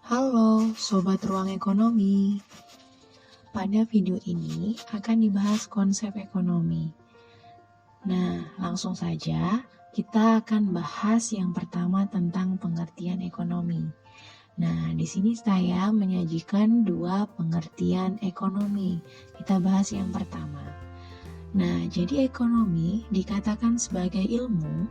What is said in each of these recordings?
Halo Sobat Ruang Ekonomi. Pada video ini akan dibahas konsep ekonomi. Nah, langsung saja kita akan bahas yang pertama tentang pengertian ekonomi. Nah, di sini saya menyajikan dua pengertian ekonomi. Kita bahas yang pertama. Nah, jadi ekonomi dikatakan sebagai ilmu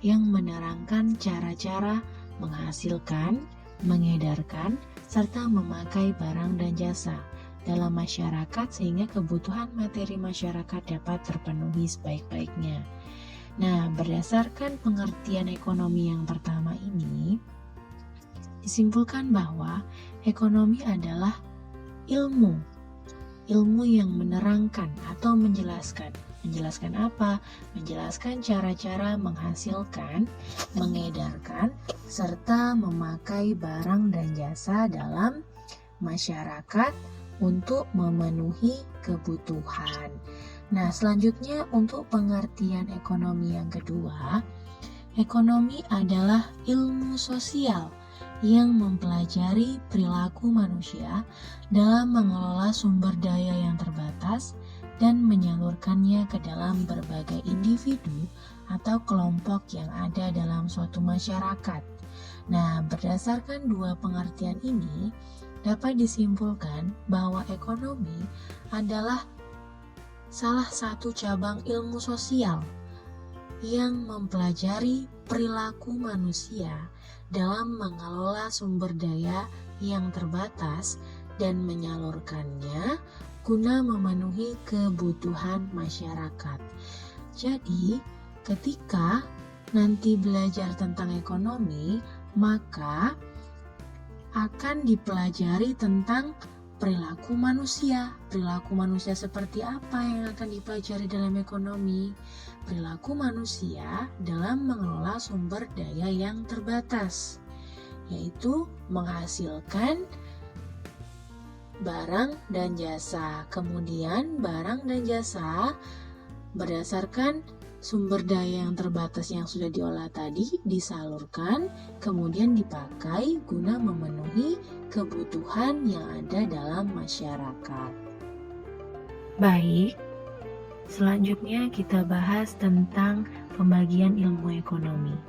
yang menerangkan cara-cara menghasilkan, mengedarkan, serta memakai barang dan jasa dalam masyarakat sehingga kebutuhan materi masyarakat dapat terpenuhi sebaik-baiknya. Nah, berdasarkan pengertian ekonomi yang pertama ini, disimpulkan bahwa ekonomi adalah ilmu yang menerangkan atau menjelaskan. Menjelaskan apa? Menjelaskan cara-cara menghasilkan, mengedarkan, serta memakai barang dan jasa dalam masyarakat untuk memenuhi kebutuhan. Nah, selanjutnya untuk pengertian ekonomi yang kedua, ekonomi adalah ilmu sosial yang mempelajari perilaku manusia dalam mengelola sumber daya yang terbatas dan menyalurkannya ke dalam berbagai individu atau kelompok yang ada dalam suatu masyarakat. Nah, berdasarkan dua pengertian ini, dapat disimpulkan bahwa ekonomi adalah salah satu cabang ilmu sosial yang mempelajari perilaku manusia dalam mengelola sumber daya yang terbatas dan menyalurkannya guna memenuhi kebutuhan masyarakat. Jadi, ketika nanti belajar tentang ekonomi, maka akan dipelajari tentang perilaku manusia. Perilaku manusia seperti apa yang akan dipelajari dalam ekonomi? Perilaku manusia dalam mengelola sumber daya yang terbatas, yaitu menghasilkan barang dan jasa. Kemudian barang dan jasa berdasarkan sumber daya yang terbatas yang sudah diolah tadi disalurkan, kemudian dipakai guna memenuhi kebutuhan yang ada dalam masyarakat. Baik, selanjutnya kita bahas tentang pembagian ilmu ekonomi.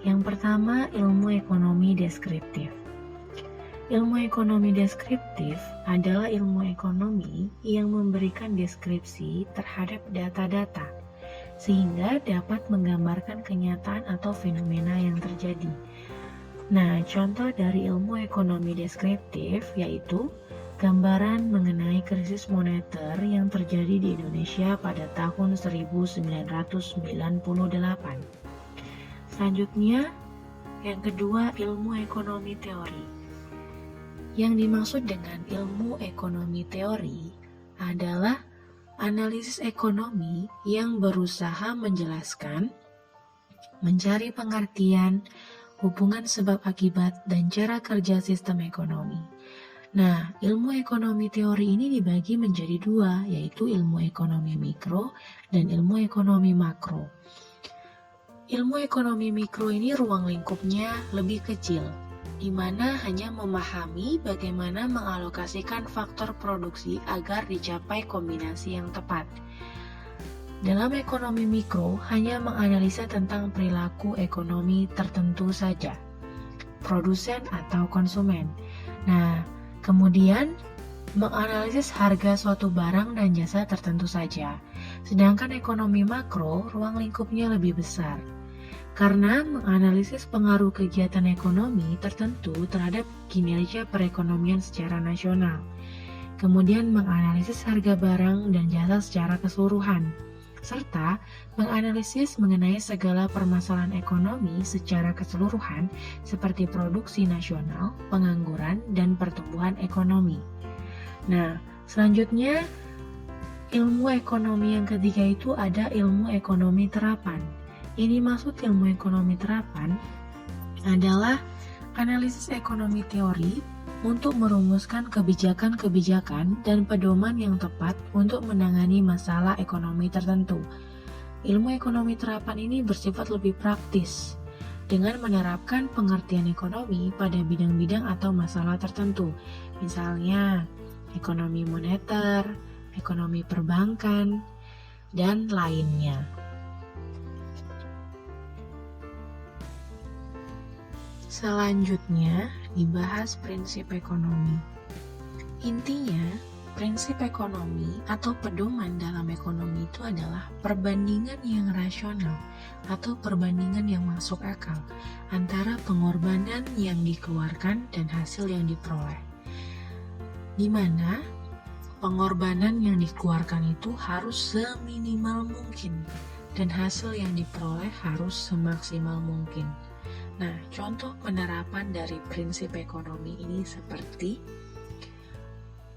Yang pertama, ilmu ekonomi deskriptif. Ilmu ekonomi deskriptif adalah ilmu ekonomi yang memberikan deskripsi terhadap data-data sehingga dapat menggambarkan kenyataan atau fenomena yang terjadi. Nah, contoh dari ilmu ekonomi deskriptif yaitu gambaran mengenai krisis moneter yang terjadi di Indonesia pada tahun 1998. Selanjutnya, yang kedua, ilmu ekonomi teori. Yang dimaksud dengan ilmu ekonomi teori adalah analisis ekonomi yang berusaha menjelaskan, mencari pengertian, hubungan sebab akibat, dan cara kerja sistem ekonomi. Nah, ilmu ekonomi teori ini dibagi menjadi dua, yaitu ilmu ekonomi mikro dan ilmu ekonomi makro. Ilmu ekonomi mikro ini ruang lingkupnya lebih kecil, di mana hanya memahami bagaimana mengalokasikan faktor produksi agar dicapai kombinasi yang tepat. Dalam ekonomi mikro hanya menganalisa tentang perilaku ekonomi tertentu saja, produsen atau konsumen. Nah, kemudian menganalisis harga suatu barang dan jasa tertentu saja. Sedangkan ekonomi makro ruang lingkupnya lebih besar, karena menganalisis pengaruh kegiatan ekonomi tertentu terhadap kinerja perekonomian secara nasional. Kemudian menganalisis harga barang dan jasa secara keseluruhan, serta menganalisis mengenai segala permasalahan ekonomi secara keseluruhan seperti produksi nasional, pengangguran, dan pertumbuhan ekonomi. Nah, selanjutnya ilmu ekonomi yang ketiga itu ada ilmu ekonomi terapan. Ini maksud ilmu ekonomi terapan adalah analisis ekonomi teori untuk merumuskan kebijakan-kebijakan dan pedoman yang tepat untuk menangani masalah ekonomi tertentu. Ilmu ekonomi terapan ini bersifat lebih praktis dengan menerapkan pengertian ekonomi pada bidang-bidang atau masalah tertentu. Misalnya, ekonomi moneter, ekonomi perbankan, dan lainnya. Selanjutnya, dibahas prinsip ekonomi. Intinya, prinsip ekonomi atau pedoman dalam ekonomi itu adalah perbandingan yang rasional atau perbandingan yang masuk akal antara pengorbanan yang dikeluarkan dan hasil yang diperoleh. Di mana pengorbanan yang dikeluarkan itu harus seminimal mungkin dan hasil yang diperoleh harus semaksimal mungkin. Nah, contoh penerapan dari prinsip ekonomi ini seperti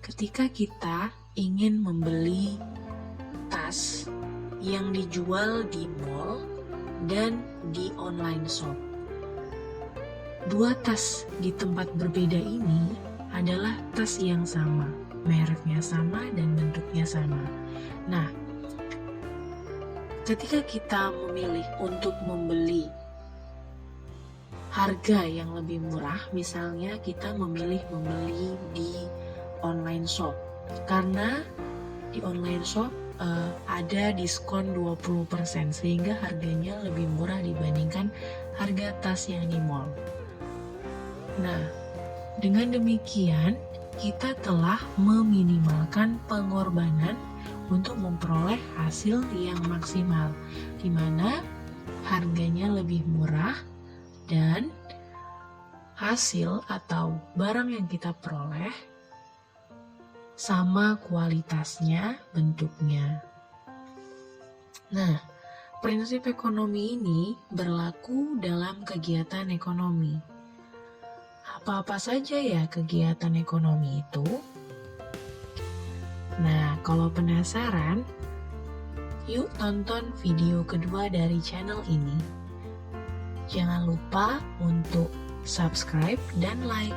ketika kita ingin membeli tas yang dijual di mall dan di online shop. Dua tas di tempat berbeda ini adalah tas yang sama, mereknya sama dan bentuknya sama. Nah, ketika kita memilih untuk membeli harga yang lebih murah, misalnya kita memilih membeli di online shop karena di online shop ada diskon 20% sehingga harganya lebih murah dibandingkan harga tas yang di mall. Nah, dengan demikian kita telah meminimalkan pengorbanan untuk memperoleh hasil yang maksimal, di mana harganya lebih murah dan hasil atau barang yang kita peroleh sama kualitasnya, bentuknya. Nah, prinsip ekonomi ini berlaku dalam kegiatan ekonomi. Apa-apa saja ya kegiatan ekonomi itu? Nah, kalau penasaran, yuk tonton video kedua dari channel ini. Jangan lupa untuk subscribe dan like.